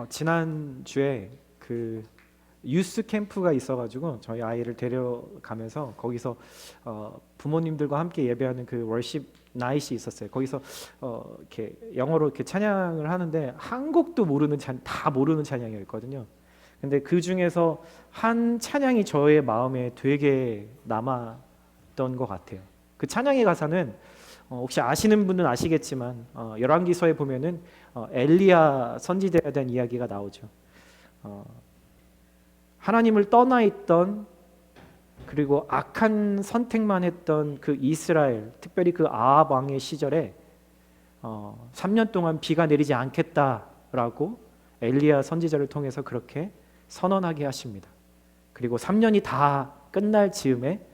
지난주에 그 유스 캠프가 있어가지고 저희 아이를 데려가면서 거기서 부모님들과 함께 예배하는 그 월십 나잇이 있었어요. 거기서 이렇게 영어로 이렇게 찬양을 하는데 한 곡도 모르는 다 모르는 찬양이었거든요. 근데 그 중에서 한 찬양이 저의 마음에 되게 남았던 것 같아요. 그 찬양의 가사는 혹시 아시는 분은 아시겠지만 열왕기서에 보면은 엘리야 선지자에 대한 이야기가 나오죠. 하나님을 떠나 있던 그리고 악한 선택만 했던 그 이스라엘, 특별히 그 아합 왕의 시절에 3년 동안 비가 내리지 않겠다라고 엘리야 선지자를 통해서 그렇게 선언하게 하십니다. 그리고 3년이 다 끝날 즈음에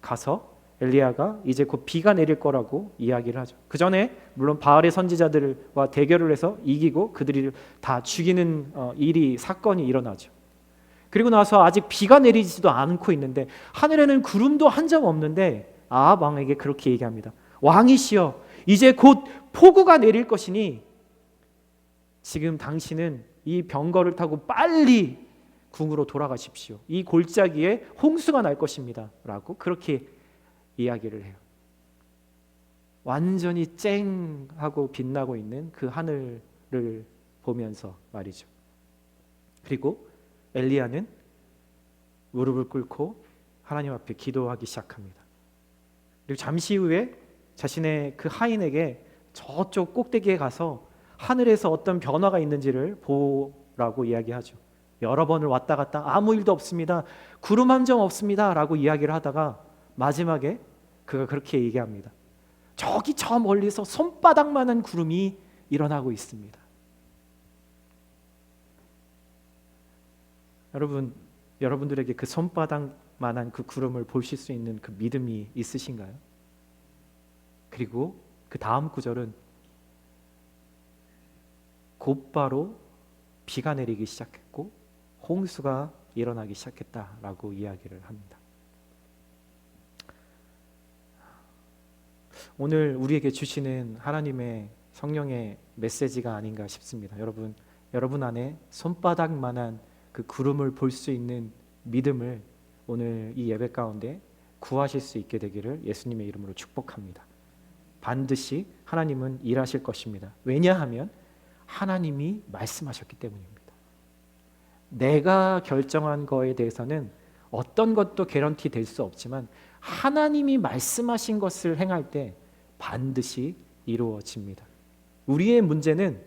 가서 엘리야가 이제 곧 비가 내릴 거라고 이야기를 하죠. 그 전에 물론 바알의 선지자들과 대결을 해서 이기고 그들을 다 죽이는 사건이 일어나죠. 그리고 나서 아직 비가 내리지도 않고 있는데 하늘에는 구름도 한 점 없는데 아합 왕에게 그렇게 얘기합니다. 왕이시여, 이제 곧 폭우가 내릴 것이니 지금 당신은 이 병거를 타고 빨리 궁으로 돌아가십시오. 이 골짜기에 홍수가 날 것입니다 라고 그렇게 이야기를 해요. 완전히 쨍하고 빛나고 있는 그 하늘을 보면서 말이죠. 그리고 엘리야는 무릎을 꿇고 하나님 앞에 기도하기 시작합니다. 그리고 잠시 후에 자신의 그 하인에게 저쪽 꼭대기에 가서 하늘에서 어떤 변화가 있는지를 보라고 이야기하죠. 여러 번을 왔다 갔다 아무 일도 없습니다, 구름 한 점 없습니다 라고 이야기를 하다가 마지막에 그가 그렇게 얘기합니다. 저기 저 멀리서 손바닥만한 구름이 일어나고 있습니다. 여러분들에게 그 손바닥만한 그 구름을 보실 수 있는 그 믿음이 있으신가요? 그리고 그 다음 구절은 곧바로 비가 내리기 시작했고 홍수가 일어나기 시작했다라고 이야기를 합니다. 오늘 우리에게 주시는 하나님의 성령의 메시지가 아닌가 싶습니다. 여러분 안에 손바닥만한 그 구름을 볼 수 있는 믿음을 오늘 이 예배 가운데 구하실 수 있게 되기를 예수님의 이름으로 축복합니다. 반드시 하나님은 일하실 것입니다. 왜냐하면 하나님이 말씀하셨기 때문입니다. 내가 결정한 거에 대해서는 어떤 것도 개런티 될 수 없지만 하나님이 말씀하신 것을 행할 때 반드시 이루어집니다. 우리의 문제는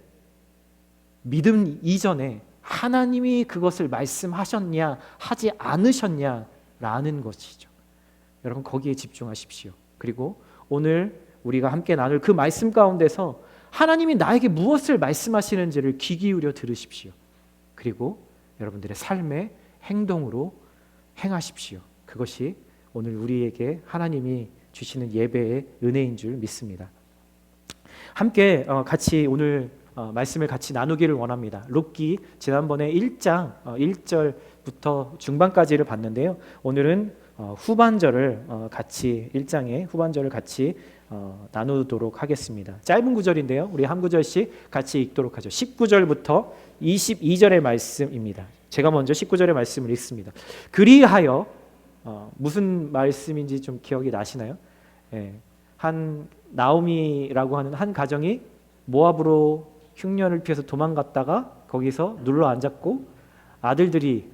믿음 이전에 하나님이 그것을 말씀하셨냐 하지 않으셨냐라는 것이죠. 여러분 거기에 집중하십시오. 그리고 오늘 우리가 함께 나눌 그 말씀 가운데서 하나님이 나에게 무엇을 말씀하시는지를 귀 기울여 들으십시오. 그리고 여러분들의 삶의 행동으로 행하십시오. 그것이 오늘 우리에게 하나님이 주시는 예배의 은혜인 줄 믿습니다. 함께 같이 오늘 말씀을 같이 나누기를 원합니다. 룻기 지난번에 1장 1절부터 중반까지를 봤는데요. 오늘은 후반절을 같이 1장의 후반절을 같이 나누도록 하겠습니다. 짧은 구절인데요. 우리 한 구절씩 같이 읽도록 하죠. 19절부터 22절의 말씀입니다. 제가 먼저 19절의 말씀을 읽습니다. 그리하여 무슨 말씀인지 좀 기억이 나시나요? 한 나오미라고 하는 한 가정이 모압으로 흉년을 피해서 도망갔다가 거기서 눌러 앉았고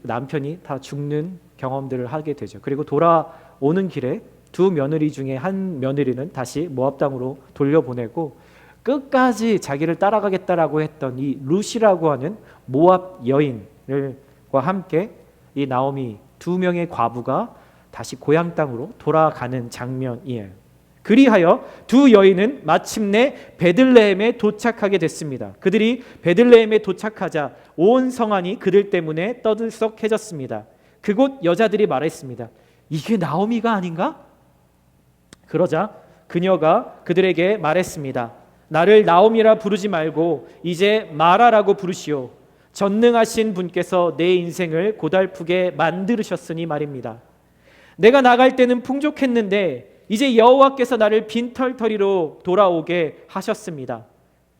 남편이 다 죽는 경험들을 하게 되죠. 그리고 돌아오는 길에 두 며느리 중에 한 며느리는 다시 모압 땅으로 돌려보내고 끝까지 자기를 따라가겠다라고 했던 이 룻이라고 하는 모압 여인과 함께 이 나오미 두 명의 과부가 다시 고향 땅으로 돌아가는 장면이에요. 그리하여 두 여인은 마침내 베들레헴에 도착하게 됐습니다. 그들이 베들레헴에 도착하자 온 성안이 그들 때문에 떠들썩해졌습니다. 그곳 여자들이 말했습니다. 이게 나오미가 아닌가? 그러자 그녀가 그들에게 말했습니다. 나를 나오미라 부르지 말고 이제 마라라고 부르시오. 전능하신 분께서 내 인생을 고달프게 만들으셨으니 말입니다. 내가 나갈 때는 풍족했는데 이제 여호와께서 나를 빈털터리로 돌아오게 하셨습니다.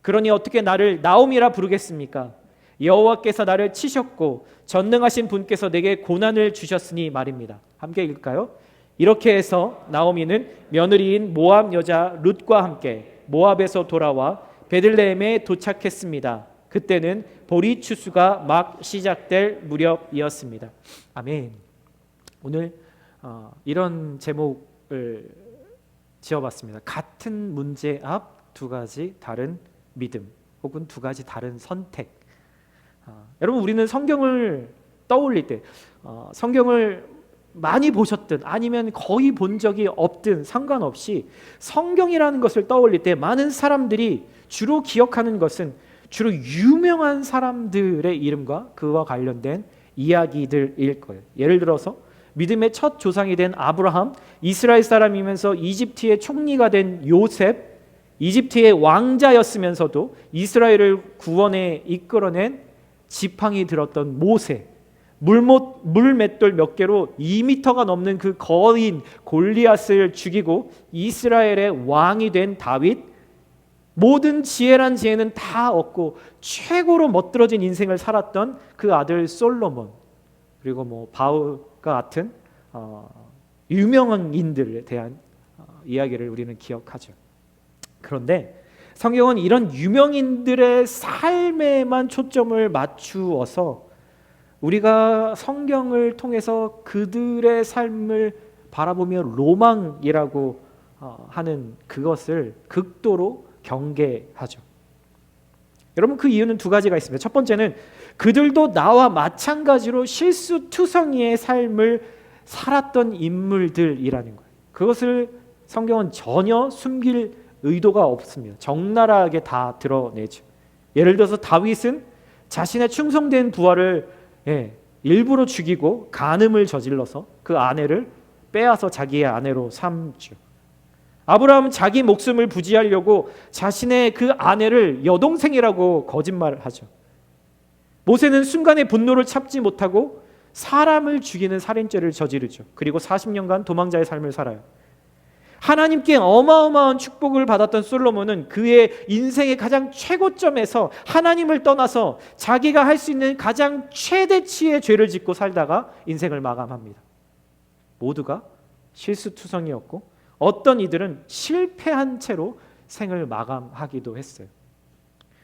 그러니 어떻게 나를 나오미라 부르겠습니까? 여호와께서 나를 치셨고 전능하신 분께서 내게 고난을 주셨으니 말입니다. 함께 읽을까요? 이렇게 해서 나오미는 며느리인 모압 여자 룻과 함께 모압에서 돌아와 베들레헴에 도착했습니다. 그때는 보리 추수가 막 시작될 무렵이었습니다. 아멘. 오늘 이런 제목을 지어봤습니다. 같은 문제 앞 두 가지 다른 믿음, 혹은 두 가지 다른 선택. 여러분, 우리는 성경을 떠올릴 때 성경을 많이 보셨든 아니면 거의 본 적이 없든 상관없이 성경이라는 것을 떠올릴 때 많은 사람들이 주로 기억하는 것은 주로 유명한 사람들의 이름과 그와 관련된 이야기들일 거예요. 예를 들어서 믿음의 첫 조상이 된 아브라함, 이스라엘 사람이면서 이집트의 총리가 된 요셉, 이집트의 왕자였으면서도 이스라엘을 구원에 이끌어낸 지팡이 들었던 모세, 물맷돌 몇 개로 2m가 넘는 그 거인 골리앗을 죽이고 이스라엘의 왕이 된 다윗, 모든 지혜란 지혜는 다 얻고 최고로 멋들어진 인생을 살았던 그 아들 솔로몬, 그리고 바울과 같은 유명한 인들에 대한 이야기를 우리는 기억하죠. 그런데 성경은 이런 유명인들의 삶에만 초점을 맞추어서 우리가 성경을 통해서 그들의 삶을 바라보며 로망이라고 하는 그것을 극도로 경계하죠. 여러분, 그 이유는 두 가지가 있습니다. 첫 번째는 그들도 나와 마찬가지로 실수투성이의 삶을 살았던 인물들이라는 거예요. 그것을 성경은 전혀 숨길 의도가 없습니다. 적나라하게 다 드러내죠. 예를 들어서 다윗은 자신의 충성된 부하를 일부러 죽이고 간음을 저질러서 그 아내를 빼앗아 자기의 아내로 삼죠. 아브라함은 자기 목숨을 부지하려고 자신의 그 아내를 여동생이라고 거짓말을 하죠. 모세는 순간의 분노를 참지 못하고 사람을 죽이는 살인죄를 저지르죠. 그리고 40년간 도망자의 삶을 살아요. 하나님께 어마어마한 축복을 받았던 솔로몬은 그의 인생의 가장 최고점에서 하나님을 떠나서 자기가 할 수 있는 가장 최대치의 죄를 짓고 살다가 인생을 마감합니다. 모두가 실수투성이었고 어떤 이들은 실패한 채로 생을 마감하기도 했어요.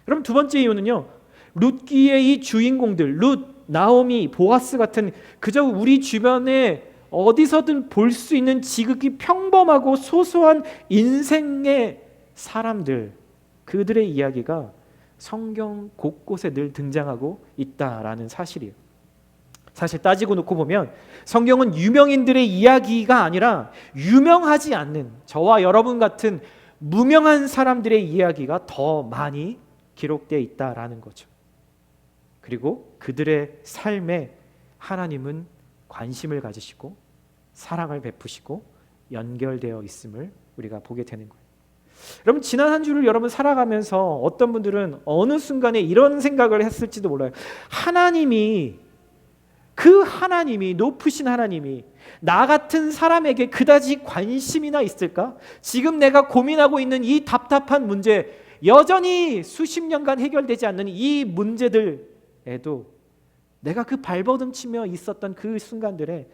그럼 두 번째 이유는요, 룻기의 이 주인공들, 룻, 나오미, 보아스 같은 그저 우리 주변에 어디서든 볼 수 있는 지극히 평범하고 소소한 인생의 사람들, 그들의 이야기가 성경 곳곳에 늘 등장하고 있다라는 사실이에요. 사실 따지고 놓고 보면 성경은 유명인들의 이야기가 아니라 유명하지 않는 저와 여러분 같은 무명한 사람들의 이야기가 더 많이 기록되어 있다라는 거죠. 그리고 그들의 삶에 하나님은 관심을 가지시고 사랑을 베푸시고 연결되어 있음을 우리가 보게 되는 거예요. 여러분, 지난 한 주를 여러분 살아가면서 어떤 분들은 어느 순간에 이런 생각을 했을지도 몰라요. 그 하나님이, 높으신 하나님이 나 같은 사람에게 그다지 관심이나 있을까? 지금 내가 고민하고 있는 이 답답한 문제, 여전히 수십 년간 해결되지 않는 이 문제들에도 내가 그 발버둥치며 있었던 그 순간들에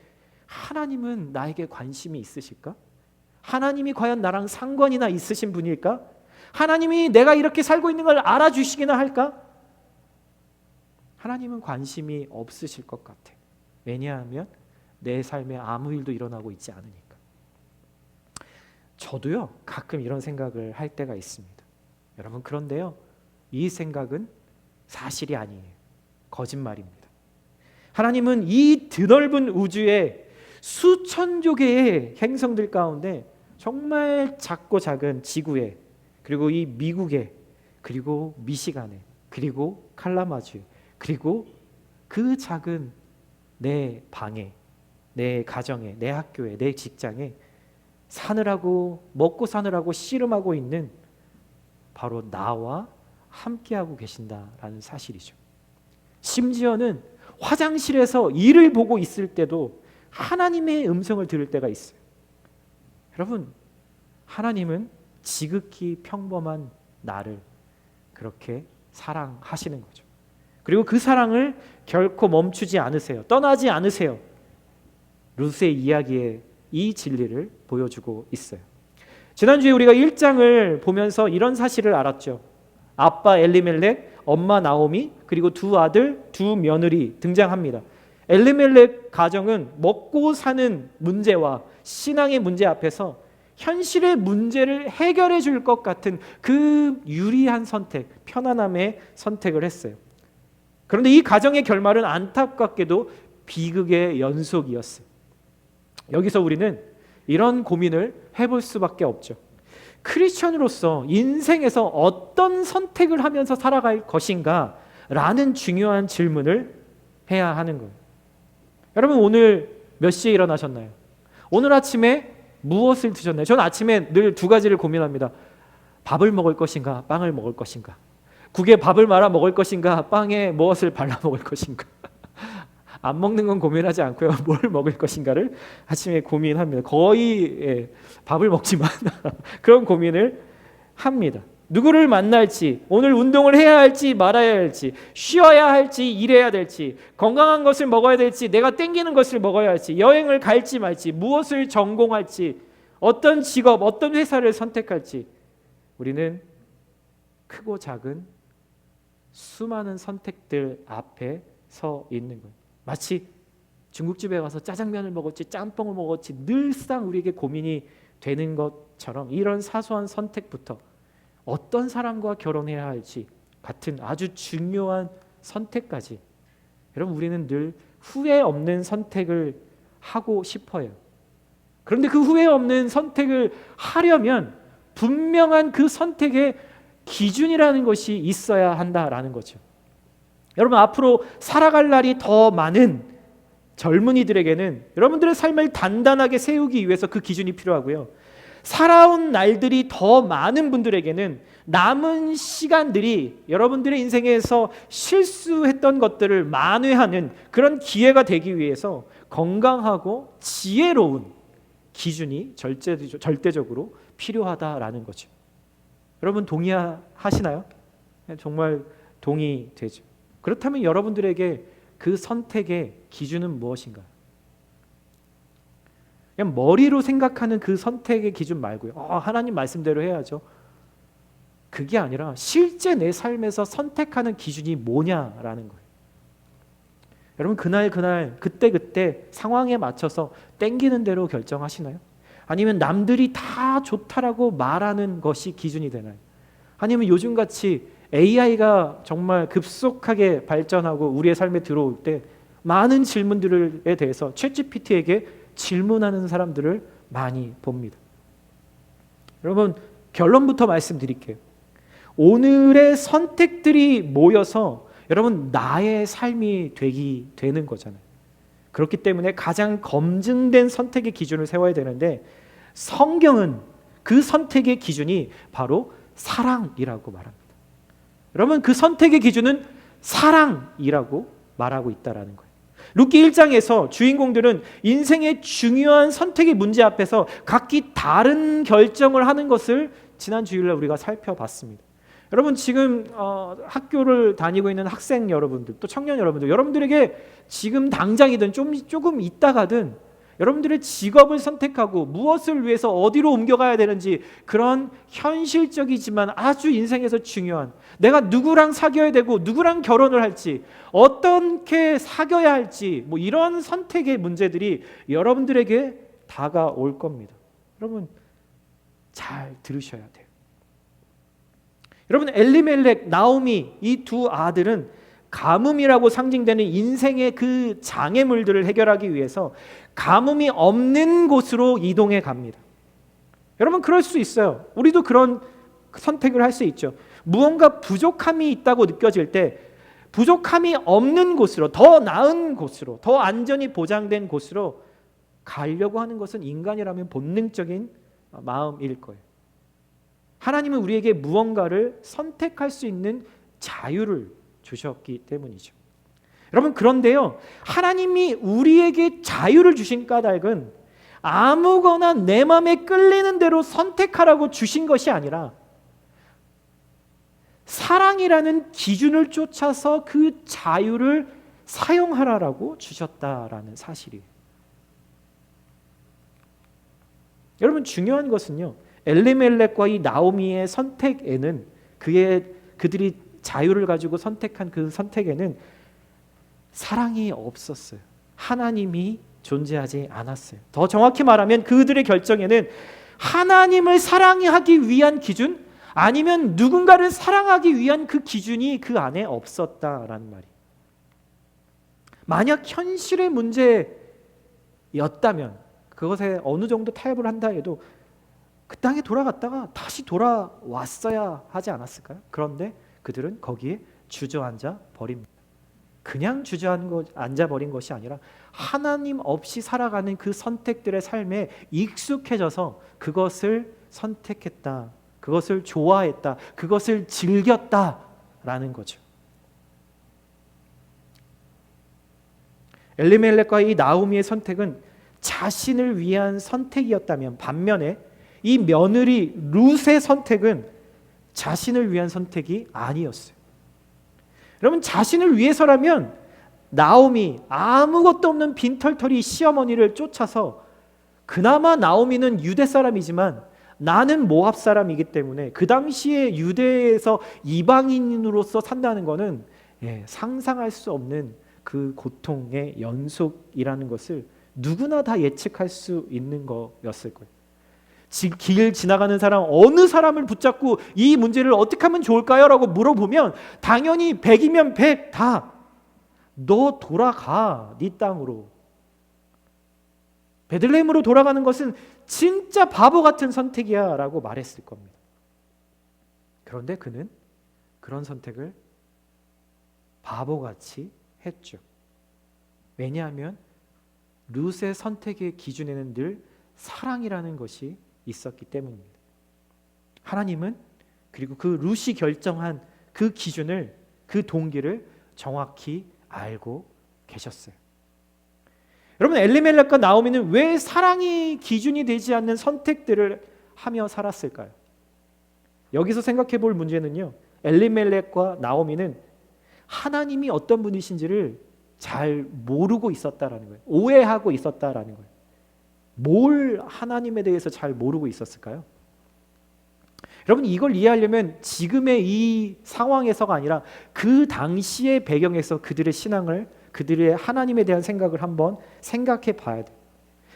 하나님은 나에게 관심이 있으실까? 하나님이 과연 나랑 상관이나 있으신 분일까? 하나님이 내가 이렇게 살고 있는 걸 알아주시기나 할까? 하나님은 관심이 없으실 것 같아. 왜냐하면 내 삶에 아무 일도 일어나고 있지 않으니까. 저도요, 가끔 이런 생각을 할 때가 있습니다. 여러분, 그런데요, 이 생각은 사실이 아니에요. 거짓말입니다. 하나님은 이 드넓은 우주에 수천조 개의 행성들 가운데 정말 작고 작은 지구에, 그리고 이 미국에, 그리고 미시간에, 그리고 칼라마주에, 그리고 그 작은 내 방에, 내 가정에, 내 학교에, 내 직장에 사느라고, 먹고 사느라고 씨름하고 있는 바로 나와 함께하고 계신다라는 사실이죠. 심지어는 화장실에서 일을 보고 있을 때도 하나님의 음성을 들을 때가 있어요. 여러분, 하나님은 지극히 평범한 나를 그렇게 사랑하시는 거죠. 그리고 그 사랑을 결코 멈추지 않으세요. 떠나지 않으세요. 룻의 이야기에 이 진리를 보여주고 있어요. 지난주에 우리가 1장을 보면서 이런 사실을 알았죠. 아빠 엘리멜렉, 엄마 나오미, 그리고 두 아들, 두 며느리 등장합니다. 엘리멜렉 가정은 먹고 사는 문제와 신앙의 문제 앞에서 현실의 문제를 해결해 줄 것 같은 그 유리한 선택, 편안함의 선택을 했어요. 그런데 이 가정의 결말은 안타깝게도 비극의 연속이었어요. 여기서 우리는 이런 고민을 해볼 수밖에 없죠. 크리스천으로서 인생에서 어떤 선택을 하면서 살아갈 것인가 라는 중요한 질문을 해야 하는 거예요. 여러분, 오늘 몇 시에 일어나셨나요? 오늘 아침에 무엇을 드셨나요? 저는 아침에 늘 두 가지를 고민합니다. 밥을 먹을 것인가, 빵을 먹을 것인가. 국에 밥을 말아 먹을 것인가, 빵에 무엇을 발라 먹을 것인가. 안 먹는 건 고민하지 않고요. 뭘 먹을 것인가를 아침에 고민합니다. 거의 밥을 먹지만 그런 고민을 합니다. 누구를 만날지, 오늘 운동을 해야 할지 말아야 할지, 쉬어야 할지 일해야 될지, 건강한 것을 먹어야 될지, 내가 땡기는 것을 먹어야 할지, 여행을 갈지 말지, 무엇을 전공할지, 어떤 직업, 어떤 회사를 선택할지, 우리는 크고 작은 수많은 선택들 앞에 서 있는 거예요. 마치 중국집에 가서 짜장면을 먹을지 짬뽕을 먹을지 늘상 우리에게 고민이 되는 것처럼 이런 사소한 선택부터 어떤 사람과 결혼해야 할지 같은 아주 중요한 선택까지, 여러분, 우리는 늘 후회 없는 선택을 하고 싶어요. 그런데 그 후회 없는 선택을 하려면 분명한 그 선택의 기준이라는 것이 있어야 한다라는 거죠. 여러분, 앞으로 살아갈 날이 더 많은 젊은이들에게는 여러분들의 삶을 단단하게 세우기 위해서 그 기준이 필요하고요. 살아온 날들이 더 많은 분들에게는 남은 시간들이 여러분들의 인생에서 실수했던 것들을 만회하는 그런 기회가 되기 위해서 건강하고 지혜로운 기준이 절대적으로 필요하다라는 거죠. 여러분, 동의하시나요? 정말 동의되죠. 그렇다면 여러분들에게 그 선택의 기준은 무엇인가요? 그냥 머리로 생각하는 그 선택의 기준 말고요. 하나님 말씀대로 해야죠. 그게 아니라 실제 내 삶에서 선택하는 기준이 뭐냐라는 거예요. 여러분, 그날 그때 상황에 맞춰서 땡기는 대로 결정하시나요? 아니면 남들이 다 좋다라고 말하는 것이 기준이 되나요? 아니면 요즘같이 AI가 정말 급속하게 발전하고 우리의 삶에 들어올 때 많은 질문들에 대해서 챗GPT에게 질문하는 사람들을 많이 봅니다. 여러분, 결론부터 말씀드릴게요. 오늘의 선택들이 모여서 여러분 나의 삶이 되는 거잖아요. 그렇기 때문에 가장 검증된 선택의 기준을 세워야 되는데, 성경은 그 선택의 기준이 바로 사랑이라고 말합니다. 여러분, 그 선택의 기준은 사랑이라고 말하고 있다라는 거예요. 룻기 1장에서 주인공들은 인생의 중요한 선택의 문제 앞에서 각기 다른 결정을 하는 것을 지난 주일날 우리가 살펴봤습니다. 여러분, 지금 학교를 다니고 있는 학생 여러분들, 또 청년 여러분들, 여러분들에게 지금 당장이든 조금 있다가든 여러분들의 직업을 선택하고 무엇을 위해서 어디로 옮겨가야 되는지, 그런 현실적이지만 아주 인생에서 중요한, 내가 누구랑 사귀어야 되고 누구랑 결혼을 할지, 어떻게 사귀어야 할지, 이런 선택의 문제들이 여러분들에게 다가올 겁니다. 여러분, 잘 들으셔야 돼요. 여러분, 엘리멜렉, 나오미, 이 두 아들은 가뭄이라고 상징되는 인생의 그 장애물들을 해결하기 위해서 가뭄이 없는 곳으로 이동해 갑니다. 여러분, 그럴 수 있어요. 우리도 그런 선택을 할 수 있죠. 무언가 부족함이 있다고 느껴질 때 부족함이 없는 곳으로, 더 나은 곳으로, 더 안전이 보장된 곳으로 가려고 하는 것은 인간이라면 본능적인 마음일 거예요. 하나님은 우리에게 무언가를 선택할 수 있는 자유를 주셨기 때문이죠. 여러분, 그런데요, 하나님이 우리에게 자유를 주신 까닭은 아무거나 내 마음에 끌리는 대로 선택하라고 주신 것이 아니라 사랑이라는 기준을 쫓아서 그 자유를 사용하라라고 주셨다라는 사실이에요. 여러분, 중요한 것은요, 엘리멜렉과 이 나오미의 선택에는 그들이 자유를 가지고 선택한 그 선택에는 사랑이 없었어요. 하나님이 존재하지 않았어요. 더 정확히 말하면 그들의 결정에는 하나님을 사랑하기 위한 기준, 아니면 누군가를 사랑하기 위한 그 기준이 그 안에 없었다라는 말이에요. 만약 현실의 문제였다면, 그것에 어느 정도 타협을 한다 해도 그 땅에 돌아갔다가 다시 돌아왔어야 하지 않았을까요? 그런데 그들은 거기에 주저앉아 버립니다. 그냥 주저앉아 버린 것이 아니라 하나님 없이 살아가는 그 선택들의 삶에 익숙해져서 그것을 선택했다, 그것을 좋아했다, 그것을 즐겼다라는 거죠. 엘리멜렉과 이 나오미의 선택은 자신을 위한 선택이었다면, 반면에 이 며느리 룻의 선택은 자신을 위한 선택이 아니었어요. 여러분, 자신을 위해서라면 나오미, 아무것도 없는 빈털터리 시어머니를 쫓아서, 그나마 나오미는 유대 사람이지만 나는 모압 사람이기 때문에 그 당시에 유대에서 이방인으로서 산다는 것은 상상할 수 없는 그 고통의 연속이라는 것을 누구나 다 예측할 수 있는 거였을 거예요. 길 지나가는 사람, 어느 사람을 붙잡고 이 문제를 어떻게 하면 좋을까요? 라고 물어보면 당연히 100이면 100 다 너 돌아가, 네 땅으로. 베들레헴으로 돌아가는 것은 진짜 바보 같은 선택이야 라고 말했을 겁니다. 그런데 그는 그런 선택을 바보같이 했죠. 왜냐하면 룻의 선택의 기준에는 늘 사랑이라는 것이 있었기 때문입니다. 하나님은 그리고 그 룻이 결정한 그 기준을, 그 동기를 정확히 알고 계셨어요. 여러분, 엘리멜렉과 나오미는 왜 사랑이 기준이 되지 않는 선택들을 하며 살았을까요? 여기서 생각해 볼 문제는요, 엘리멜렉과 나오미는 하나님이 어떤 분이신지를 잘 모르고 있었다라는 거예요. 오해하고 있었다라는 거예요. 뭘 하나님에 대해서 잘 모르고 있었을까요? 여러분, 이걸 이해하려면 지금의 이 상황에서가 아니라 그 당시의 배경에서 그들의 신앙을, 그들의 하나님에 대한 생각을 한번 생각해 봐야 돼요.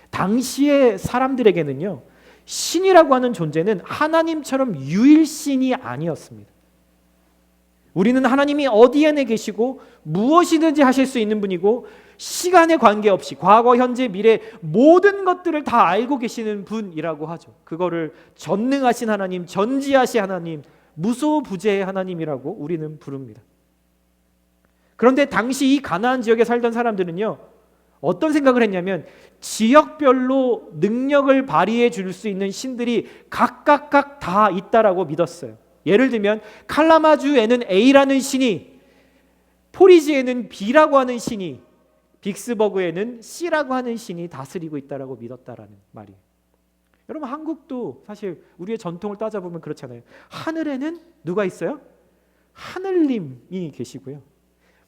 당시의 사람들에게는요, 신이라고 하는 존재는 하나님처럼 유일신이 아니었습니다. 우리는 하나님이 어디에 계시고 무엇이든지 하실 수 있는 분이고, 시간에 관계없이 과거, 현재, 미래 모든 것들을 다 알고 계시는 분이라고 하죠. 그거를 전능하신 하나님, 전지하신 하나님, 무소부재의 하나님이라고 우리는 부릅니다. 그런데 당시 이 가나안 지역에 살던 사람들은요, 어떤 생각을 했냐면 지역별로 능력을 발휘해 줄 수 있는 신들이 각각 다 있다라고 믿었어요. 예를 들면 칼라마주에는 A라는 신이, 포리지에는 B라고 하는 신이, 빅스버그에는 C라고 하는 신이 다스리고 있다라고 믿었다라는 말이에요. 여러분, 한국도 사실 우리의 전통을 따져보면 그렇잖아요. 하늘에는 누가 있어요? 하늘님이 계시고요.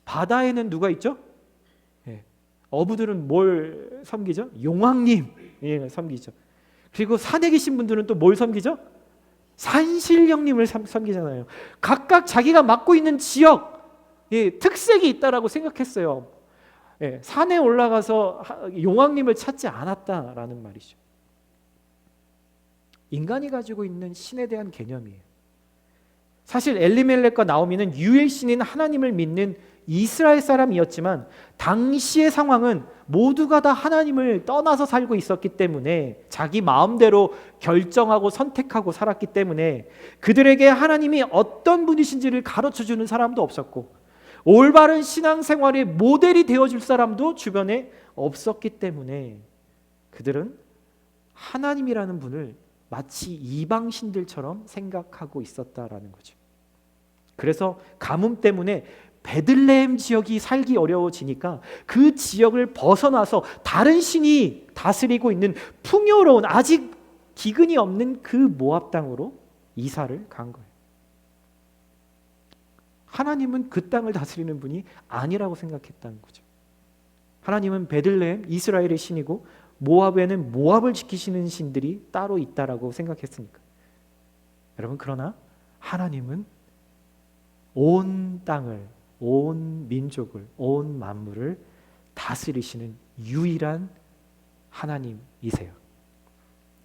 바다에는 누가 있죠? 어부들은 뭘 섬기죠? 용왕님 섬기죠. 그리고 산에 계신 분들은 또 뭘 섬기죠? 산신령님을 섬기잖아요. 각각 자기가 맡고 있는 지역, 특색이 있다라고 생각했어요. 산에 올라가서 용왕님을 찾지 않았다라는 말이죠. 인간이 가지고 있는 신에 대한 개념이에요. 사실 엘리멜렉과 나오미는 유일신인 하나님을 믿는 이스라엘 사람이었지만 당시의 상황은 모두가 다 하나님을 떠나서 살고 있었기 때문에, 자기 마음대로 결정하고 선택하고 살았기 때문에 그들에게 하나님이 어떤 분이신지를 가르쳐주는 사람도 없었고, 올바른 신앙생활의 모델이 되어줄 사람도 주변에 없었기 때문에 그들은 하나님이라는 분을 마치 이방신들처럼 생각하고 있었다라는 거죠. 그래서 가뭄 때문에 베들레헴 지역이 살기 어려워지니까 그 지역을 벗어나서 다른 신이 다스리고 있는 풍요로운, 아직 기근이 없는 그 모압 땅으로 이사를 간 거예요. 하나님은 그 땅을 다스리는 분이 아니라고 생각했다는 거죠. 하나님은 베들레헴 이스라엘의 신이고 모압에는 모압을 지키시는 신들이 따로 있다라고 생각했으니까. 여러분, 그러나 하나님은 온 땅을, 온 민족을, 온 만물을 다스리시는 유일한 하나님이세요.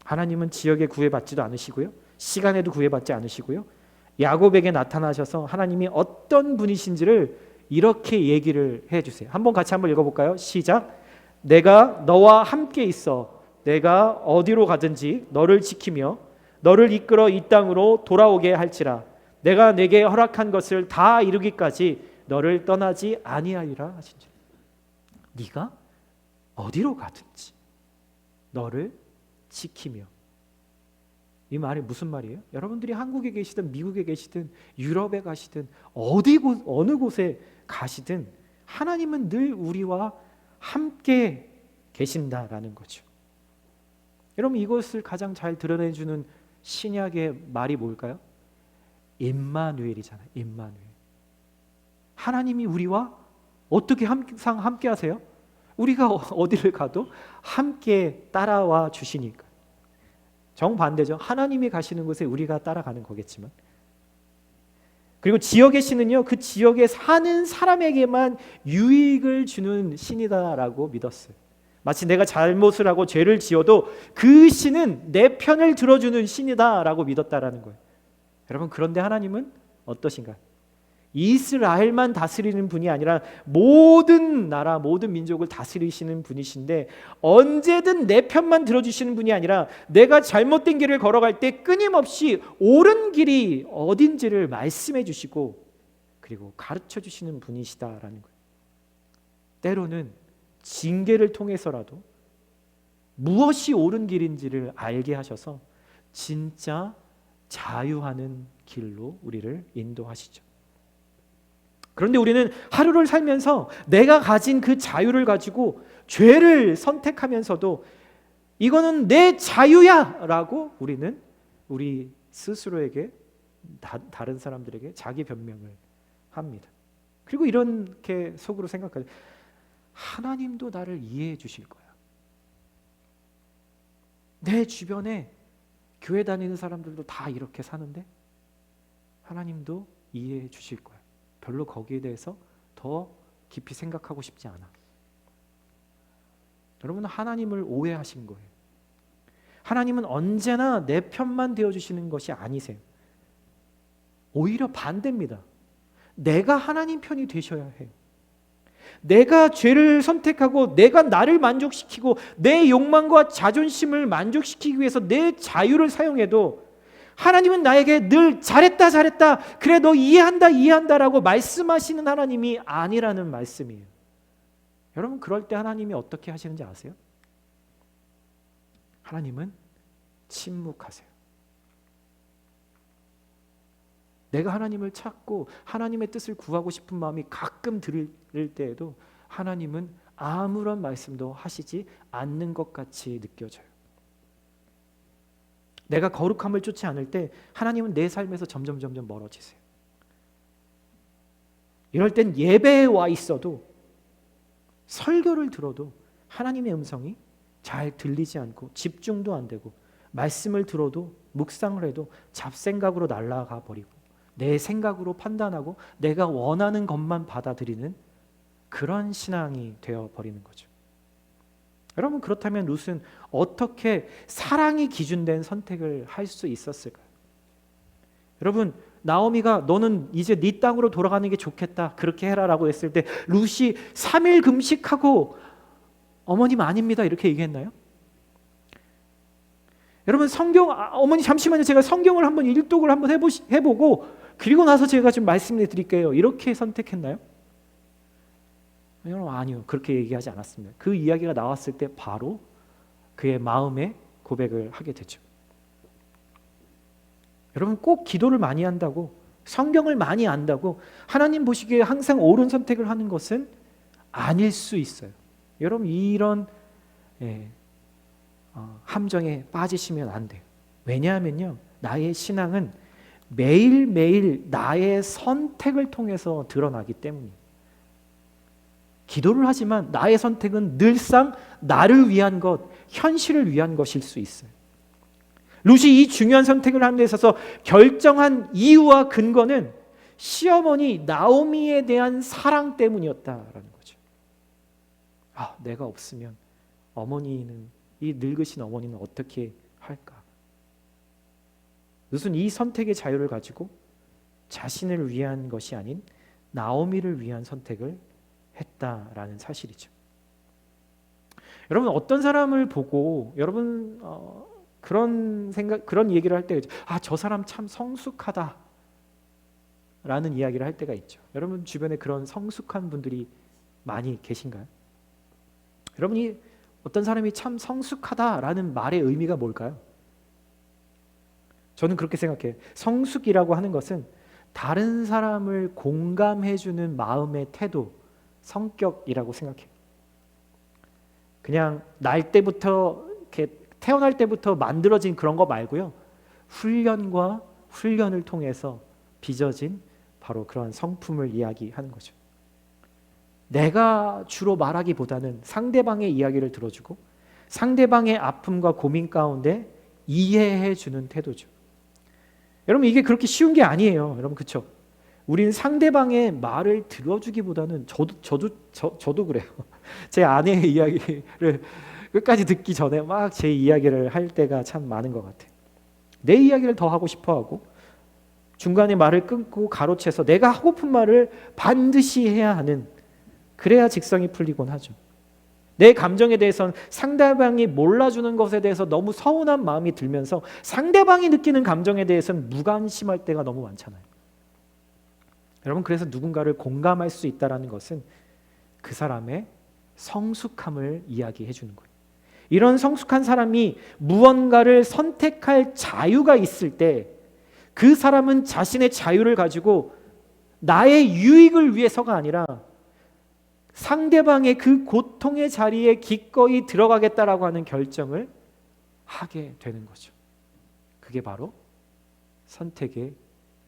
하나님은 지역에 구애받지도 않으시고요, 시간에도 구애받지 않으시고요, 야곱에게 나타나셔서 하나님이 어떤 분이신지를 이렇게 얘기를 해주세요. 한번 같이 한번 읽어볼까요? 시작. 내가 너와 함께 있어 내가 어디로 가든지 너를 지키며 너를 이끌어 이 땅으로 돌아오게 할지라. 내가 내게 허락한 것을 다 이루기까지 너를 떠나지 아니하리라 하신지. 네가 어디로 가든지 너를 지키며. 이 말이 무슨 말이에요? 여러분들이 한국에 계시든 미국에 계시든 유럽에 가시든 어느 곳에 가시든 하나님은 늘 우리와 함께 계신다라는 거죠. 여러분, 이것을 가장 잘 드러내주는 신약의 말이 뭘까요? 임마누엘이잖아요. 임마누엘. 하나님이 우리와 어떻게 항상 함께 하세요? 우리가 어디를 가도 함께 따라와 주시니까. 정반대죠. 하나님이 가시는 곳에 우리가 따라가는 거겠지만. 그리고 지역의 신은요, 그 지역에 사는 사람에게만 유익을 주는 신이다라고 믿었어요. 마치 내가 잘못을 하고 죄를 지어도 그 신은 내 편을 들어주는 신이다라고 믿었다라는 거예요. 여러분, 그런데 하나님은 어떠신가요? 이스라엘만 다스리는 분이 아니라 모든 나라, 모든 민족을 다스리시는 분이신데, 언제든 내 편만 들어주시는 분이 아니라 내가 잘못된 길을 걸어갈 때 끊임없이 옳은 길이 어딘지를 말씀해 주시고 그리고 가르쳐 주시는 분이시다라는 거예요. 때로는 징계를 통해서라도 무엇이 옳은 길인지를 알게 하셔서 진짜 자유하는 길로 우리를 인도하시죠. 그런데 우리는 하루를 살면서 내가 가진 그 자유를 가지고 죄를 선택하면서도 이거는 내 자유야 라고 우리는 우리 스스로에게, 다른 사람들에게 자기 변명을 합니다. 그리고 이렇게 속으로 생각하죠. 하나님도 나를 이해해 주실 거야. 내 주변에 교회 다니는 사람들도 다 이렇게 사는데 하나님도 이해해 주실 거야. 별로 거기에 대해서 더 깊이 생각하고 싶지 않아. 여러분은 하나님을 오해하신 거예요. 하나님은 언제나 내 편만 되어주시는 것이 아니세요. 오히려 반대입니다. 내가 하나님 편이 되셔야 해요. 내가 죄를 선택하고 내가 나를 만족시키고 내 욕망과 자존심을 만족시키기 위해서 내 자유를 사용해도 하나님은 나에게 늘 잘했다 그래 너 이해한다 라고 말씀하시는 하나님이 아니라는 말씀이에요. 여러분, 그럴 때 하나님이 어떻게 하시는지 아세요? 하나님은 침묵하세요. 내가 하나님을 찾고 하나님의 뜻을 구하고 싶은 마음이 가끔 들을 때에도 하나님은 아무런 말씀도 하시지 않는 것 같이 느껴져요. 내가 거룩함을 쫓지 않을 때 하나님은 내 삶에서 점점 멀어지세요. 이럴 땐 예배에 와 있어도, 설교를 들어도 하나님의 음성이 잘 들리지 않고 집중도 안 되고, 말씀을 들어도 묵상을 해도 잡생각으로 날아가 버리고 내 생각으로 판단하고 내가 원하는 것만 받아들이는 그런 신앙이 되어버리는 거죠. 여러분, 그렇다면 룻은 어떻게 사랑이 기준된 선택을 할 수 있었을까요? 여러분, 나오미가 너는 이제 네 땅으로 돌아가는 게 좋겠다, 그렇게 해라라고 했을 때 룻이 3일 금식하고 어머님 아닙니다 이렇게 얘기했나요? 여러분, 어머니 잠시만요, 제가 성경을 한번 일독을 한번 해보고 그리고 나서 제가 좀 말씀을 드릴게요 이렇게 선택했나요? 여러분, 아니요, 그렇게 얘기하지 않았습니다. 그 이야기가 나왔을 때 바로 그의 마음의 고백을 하게 되죠. 여러분, 꼭 기도를 많이 한다고, 성경을 많이 안다고 하나님 보시기에 항상 옳은 선택을 하는 것은 아닐 수 있어요. 여러분, 이런 함정에 빠지시면 안 돼요. 왜냐하면요, 나의 신앙은 매일매일 나의 선택을 통해서 드러나기 때문이에요. 기도를 하지만 나의 선택은 늘상 나를 위한 것, 현실을 위한 것일 수 있어요. 룻이 이 중요한 선택을 하는 데 있어서 결정한 이유와 근거는 시어머니 나오미에 대한 사랑 때문이었다라는 거죠. 내가 없으면 이 늙으신 어머니는 어떻게 할까? 룻은 이 선택의 자유를 가지고 자신을 위한 것이 아닌 나오미를 위한 선택을 했다라는 사실이죠. 여러분, 어떤 사람을 보고 여러분 그런 얘기를 할 때가 있죠. 저 사람 참 성숙하다 라는 이야기를 할 때가 있죠. 여러분 주변에 그런 성숙한 분들이 많이 계신가요? 여러분이 어떤 사람이 참 성숙하다라는 말의 의미가 뭘까요? 저는 그렇게 생각해요. 성숙이라고 하는 것은 다른 사람을 공감해주는 마음의 태도, 성격이라고 생각해요. 그냥 태어날 때부터 만들어진 그런 거 말고요. 훈련을 통해서 빚어진 바로 그런 성품을 이야기하는 거죠. 내가 주로 말하기보다는 상대방의 이야기를 들어주고 상대방의 아픔과 고민 가운데 이해해주는 태도죠. 여러분, 이게 그렇게 쉬운 게 아니에요. 여러분, 그렇죠? 우리는 상대방의 말을 들어주기보다는 저도 그래요. 제 아내의 이야기를 끝까지 듣기 전에 막 제 이야기를 할 때가 참 많은 것 같아요. 내 이야기를 더 하고 싶어하고 중간에 말을 끊고 가로채서 내가 하고픈 말을 반드시 해야 하는, 그래야 직성이 풀리곤 하죠. 내 감정에 대해서는 상대방이 몰라주는 것에 대해서 너무 서운한 마음이 들면서 상대방이 느끼는 감정에 대해서는 무관심할 때가 너무 많잖아요. 여러분, 그래서 누군가를 공감할 수 있다는 것은 그 사람의 성숙함을 이야기해 주는 거예요. 이런 성숙한 사람이 무언가를 선택할 자유가 있을 때 그 사람은 자신의 자유를 가지고 나의 유익을 위해서가 아니라 상대방의 그 고통의 자리에 기꺼이 들어가겠다라고 하는 결정을 하게 되는 거죠. 그게 바로 선택의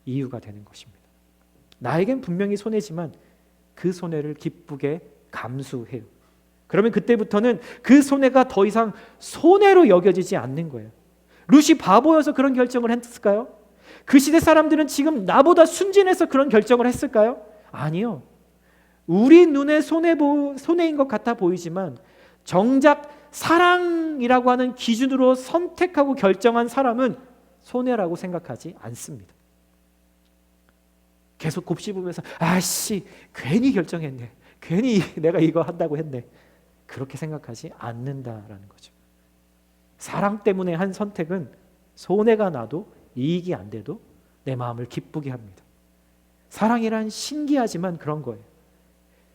이유가 되는 것입니다. 나에겐 분명히 손해지만 그 손해를 기쁘게 감수해요. 그러면 그때부터는 그 손해가 더 이상 손해로 여겨지지 않는 거예요. 룻이 바보여서 그런 결정을 했을까요? 그 시대 사람들은 지금 나보다 순진해서 그런 결정을 했을까요? 아니요. 우리 눈에 손해인 것 같아 보이지만 정작 사랑이라고 하는 기준으로 선택하고 결정한 사람은 손해라고 생각하지 않습니다. 계속 곱씹으면서 괜히 결정했네, 괜히 내가 이거 한다고 했네, 그렇게 생각하지 않는다라는 거죠. 사랑 때문에 한 선택은 손해가 나도 이익이 안 돼도 내 마음을 기쁘게 합니다. 사랑이란 신기하지만 그런 거예요.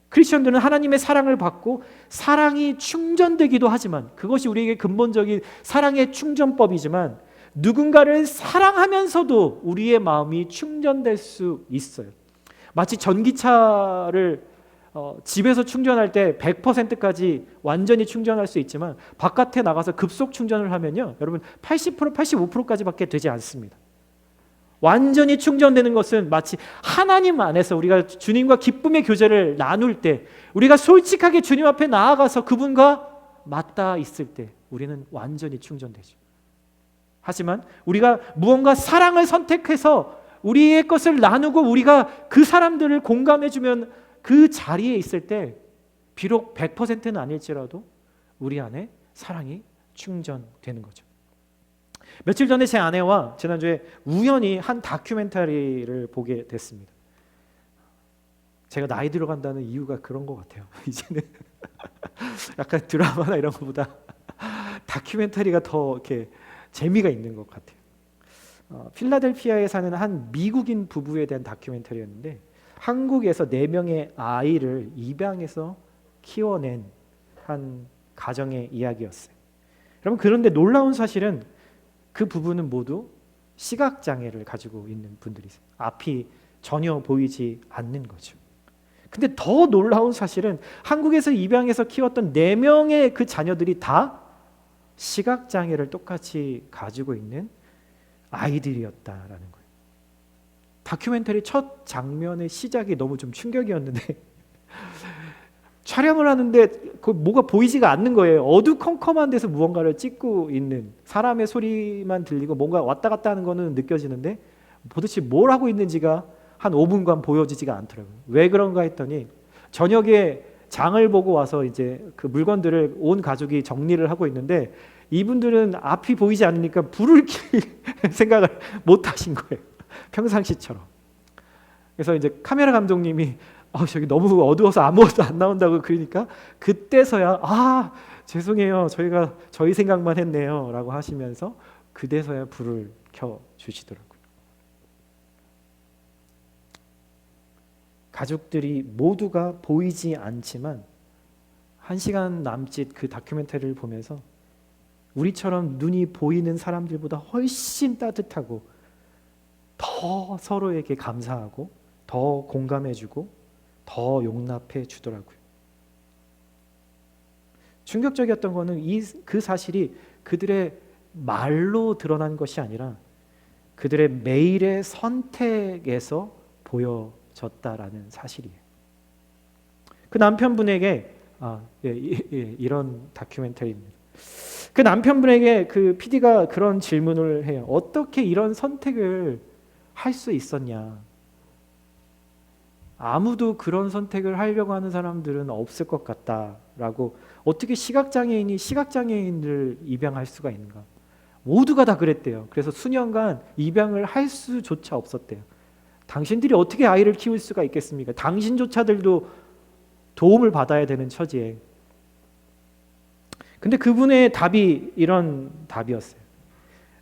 크리스천들은 하나님의 사랑을 받고 사랑이 충전되기도 하지만, 그것이 우리에게 근본적인 사랑의 충전법이지만, 누군가를 사랑하면서도 우리의 마음이 충전될 수 있어요. 마치 전기차를 집에서 충전할 때 100%까지 완전히 충전할 수 있지만 바깥에 나가서 급속 충전을 하면요, 여러분 80%, 85%까지밖에 되지 않습니다. 완전히 충전되는 것은 마치 하나님 안에서 우리가 주님과 기쁨의 교제를 나눌 때, 우리가 솔직하게 주님 앞에 나아가서 그분과 맞닿아 있을 때 우리는 완전히 충전되죠. 하지만 우리가 무언가 사랑을 선택해서 우리의 것을 나누고 우리가 그 사람들을 공감해주면 그 자리에 있을 때 비록 100%는 아닐지라도 우리 안에 사랑이 충전되는 거죠. 며칠 전에 제 아내와 지난주에 우연히 한 다큐멘터리를 보게 됐습니다. 제가 나이 들어간다는 이유가 그런 것 같아요. 이제는 약간 드라마나 이런 것보다 다큐멘터리가 더 이렇게 재미가 있는 것 같아요. 필라델피아에 사는 한 미국인 부부에 대한 다큐멘터리였는데, 한국에서 4명의 아이를 입양해서 키워낸 한 가정의 이야기였어요. 여러분, 그런데 놀라운 사실은 그 부부는 모두 시각장애를 가지고 있는 분들이세요. 앞이 전혀 보이지 않는 거죠. 근데 더 놀라운 사실은 한국에서 입양해서 키웠던 4명의 그 자녀들이 다 시각장애를 똑같이 가지고 있는 아이들이었다라는 거예요. 다큐멘터리 첫 장면의 시작이 너무 좀 충격이었는데 촬영을 하는데 그 뭐가 보이지가 않는 거예요. 어두컴컴한 데서 무언가를 찍고 있는, 사람의 소리만 들리고 뭔가 왔다 갔다 하는 거는 느껴지는데 도대체 뭘 하고 있는지가 한 5분간 보여지지가 않더라고요. 왜 그런가 했더니 저녁에 장을 보고 와서 이제 그 물건들을 온 가족이 정리를 하고 있는데 이분들은 앞이 보이지 않으니까 불을 켤 생각을 못 하신 거예요. 평상시처럼. 그래서 이제 카메라 감독님이 저기 너무 어두워서 아무것도 안 나온다고 그러니까 그때서야 죄송해요, 저희가 저희 생각만 했네요 라고 하시면서 그때서야 불을 켜 주시더라고요. 가족들이 모두가 보이지 않지만 1시간 남짓 그 다큐멘터리를 보면서 우리처럼 눈이 보이는 사람들보다 훨씬 따뜻하고 더 서로에게 감사하고 더 공감해주고 더 용납해 주더라고요. 충격적이었던 거는 그 사실이 그들의 말로 드러난 것이 아니라 그들의 매일의 선택에서 보여졌다라는 사실이에요. 그 남편분에게 이런 다큐멘터리입니다. 그 남편분에게 그 PD가 그런 질문을 해요. 어떻게 이런 선택을 할 수 있었냐? 아무도 그런 선택을 하려고 하는 사람들은 없을 것 같다라고. 어떻게 시각장애인이 시각장애인을 입양할 수가 있는가? 모두가 다 그랬대요. 그래서 수년간 입양을 할 수조차 없었대요. 당신들이 어떻게 아이를 키울 수가 있겠습니까? 당신조차들도 도움을 받아야 되는 처지에. 근데 그분의 답이 이런 답이었어요.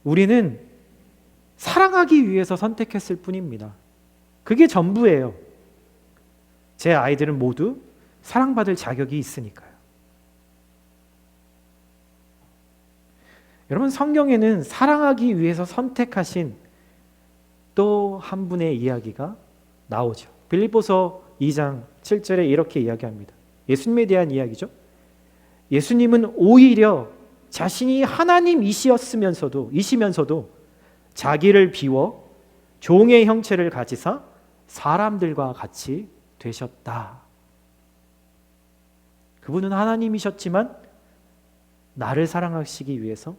우리는 사랑하기 위해서 선택했을 뿐입니다. 그게 전부예요. 제 아이들은 모두 사랑받을 자격이 있으니까요. 여러분, 성경에는 사랑하기 위해서 선택하신 또 한 분의 이야기가 나오죠. 빌립보서 2장 7절에 이렇게 이야기합니다. 예수님에 대한 이야기죠. 예수님은 오히려 자신이 하나님이시면서도 자기를 비워 종의 형체를 가지사 사람들과 같이 되셨다. 그분은 하나님이셨지만 나를 사랑하시기 위해서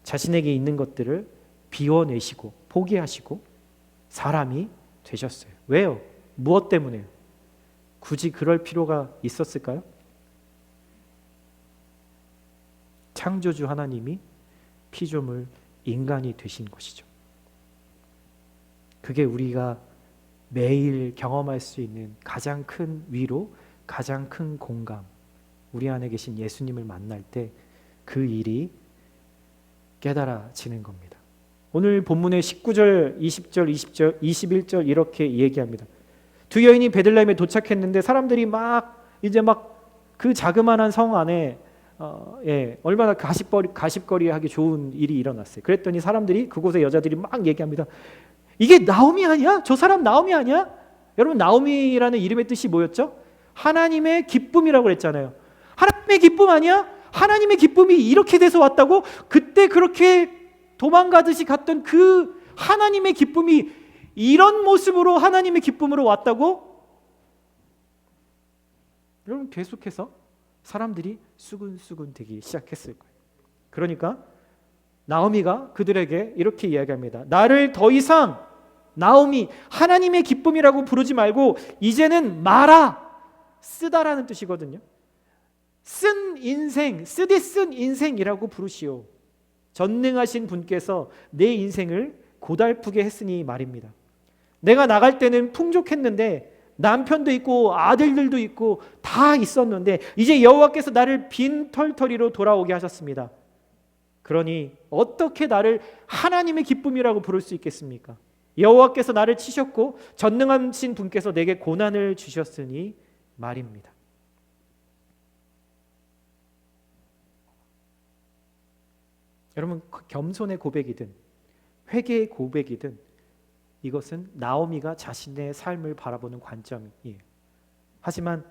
자신에게 있는 것들을 비워내시고 포기하시고 사람이 되셨어요. 왜요? 무엇 때문에요? 굳이 그럴 필요가 있었을까요? 창조주 하나님이 피조물 인간이 되신 것이죠. 그게 우리가 매일 경험할 수 있는 가장 큰 위로, 가장 큰 공감, 우리 안에 계신 예수님을 만날 때 그 일이 깨달아지는 겁니다. 오늘 본문의 19절, 20절, 20절, 21절 이렇게 얘기합니다. 두 여인이 베들레헴에 도착했는데 사람들이 이제 그 자그마한 성 안에 얼마나 가십거리하기 좋은 일이 일어났어요. 그랬더니 사람들이, 그곳의 여자들이 막 얘기합니다. 이게 나오미 아니야? 저 사람 나오미 아니야? 여러분, 나오미라는 이름의 뜻이 뭐였죠? 하나님의 기쁨이라고 그랬잖아요. 하나님의 기쁨 아니야? 하나님의 기쁨이 이렇게 돼서 왔다고? 그때 그렇게 도망가듯이 갔던 그 하나님의 기쁨이 이런 모습으로 하나님의 기쁨으로 왔다고? 여러분, 계속해서 사람들이 수근수근 되기 시작했을 거예요. 그러니까 나오미가 그들에게 이렇게 이야기합니다. 나를 더 이상 나오미, 하나님의 기쁨이라고 부르지 말고 이제는 마라, 쓰다라는 뜻이거든요. 쓴 인생, 쓰디 쓴 인생이라고 부르시오. 전능하신 분께서 내 인생을 고달프게 했으니 말입니다. 내가 나갈 때는 풍족했는데 남편도 있고 아들들도 있고 다 있었는데 이제 여호와께서 나를 빈털터리로 돌아오게 하셨습니다. 그러니 어떻게 나를 하나님의 기쁨이라고 부를 수 있겠습니까? 여호와께서 나를 치셨고 전능하신 분께서 내게 고난을 주셨으니 말입니다. 여러분, 겸손의 고백이든 회개의 고백이든 이것은 나오미가 자신의 삶을 바라보는 관점이에요. 하지만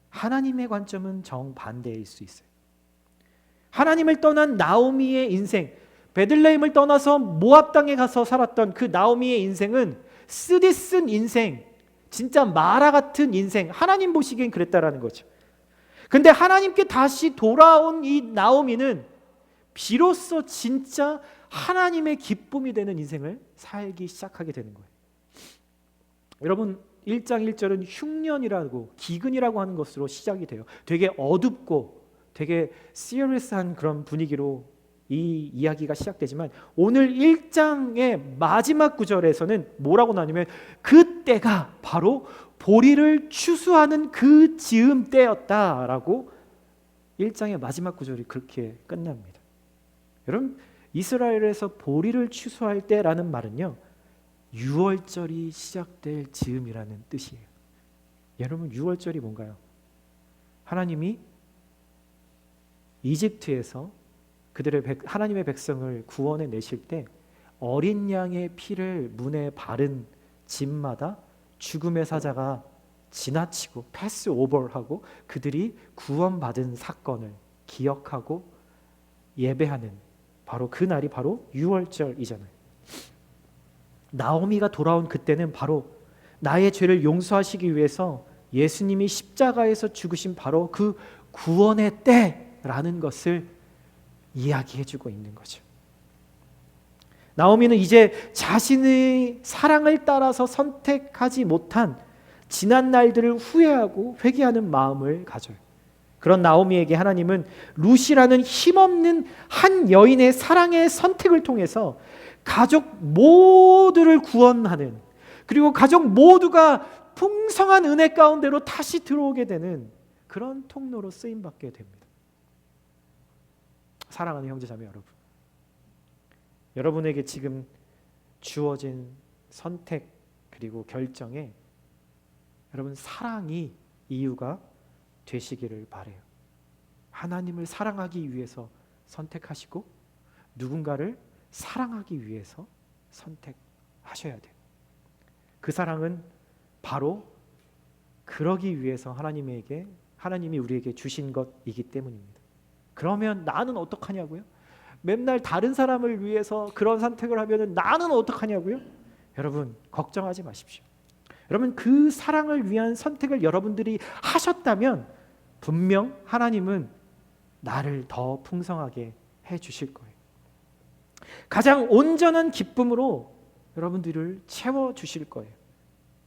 하나님의 관점은 정반대일 수 있어요. 하나님을 떠난 나오미의 인생, 베들레헴을 떠나서 모압 땅에 가서 살았던 그 나오미의 인생은 쓰디 쓴 인생, 진짜 마라 같은 인생, 하나님 보시기엔 그랬다라는 거죠. 근데 하나님께 다시 돌아온 이 나오미는 비로소 진짜 하나님의 기쁨이 되는 인생을 살기 시작하게 되는 거예요. 여러분 1장 1절은 흉년이라고 기근이라고 하는 것으로 시작이 돼요. 되게 어둡고 되게 시리어스한 그런 분위기로 이 이야기가 시작되지만 오늘 1장의 마지막 구절에서는 뭐라고 나냐면 그때가 바로 보리를 추수하는 그 즈음 때였다라고 1장의 마지막 구절이 그렇게 끝납니다. 여러분 이스라엘에서 보리를 추수할 때라는 말은요 6월절이 시작될 즈음이라는 뜻이에요. 여러분 6월절이 뭔가요? 하나님이 이집트에서 하나님의 백성을 구원해 내실 때 어린 양의 피를 문에 바른 집마다 죽음의 사자가 지나치고 패스오버하고 그들이 구원받은 사건을 기억하고 예배하는 바로 그 날이 바로 6월절이잖아요. 나오미가 돌아온 그때는 바로 나의 죄를 용서하시기 위해서 예수님이 십자가에서 죽으신 바로 그 구원의 때라는 것을 이야기해주고 있는 거죠. 나오미는 이제 자신의 사랑을 따라서 선택하지 못한 지난 날들을 후회하고 회개하는 마음을 가져요. 그런 나오미에게 하나님은 룻이라는 힘없는 한 여인의 사랑의 선택을 통해서 가족 모두를 구원하는, 그리고 가족 모두가 풍성한 은혜 가운데로 다시 들어오게 되는 그런 통로로 쓰임받게 됩니다. 사랑하는 형제자매 여러분, 여러분에게 지금 주어진 선택 그리고 결정에 여러분 사랑이 이유가 되시기를 바래요. 하나님을 사랑하기 위해서 선택하시고 누군가를 사랑하기 위해서 선택하셔야 돼요. 그 사랑은 바로 그러기 위해서 하나님이 우리에게 주신 것이기 때문입니다. 그러면 나는 어떡하냐고요? 맨날 다른 사람을 위해서 그런 선택을 하면 나는 어떡하냐고요? 여러분 걱정하지 마십시오. 여러분 그 사랑을 위한 선택을 여러분들이 하셨다면 분명 하나님은 나를 더 풍성하게 해주실 거예요. 가장 온전한 기쁨으로 여러분들을 채워주실 거예요.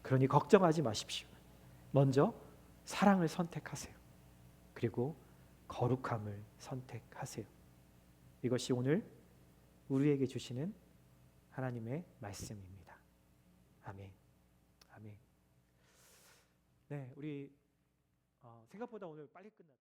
그러니 걱정하지 마십시오. 먼저 사랑을 선택하세요. 그리고 거룩함을 선택하세요. 이것이 오늘 우리에게 주시는 하나님의 말씀입니다. 아멘. 아멘. 네, 우리 생각보다 오늘 빨리 끝났어요.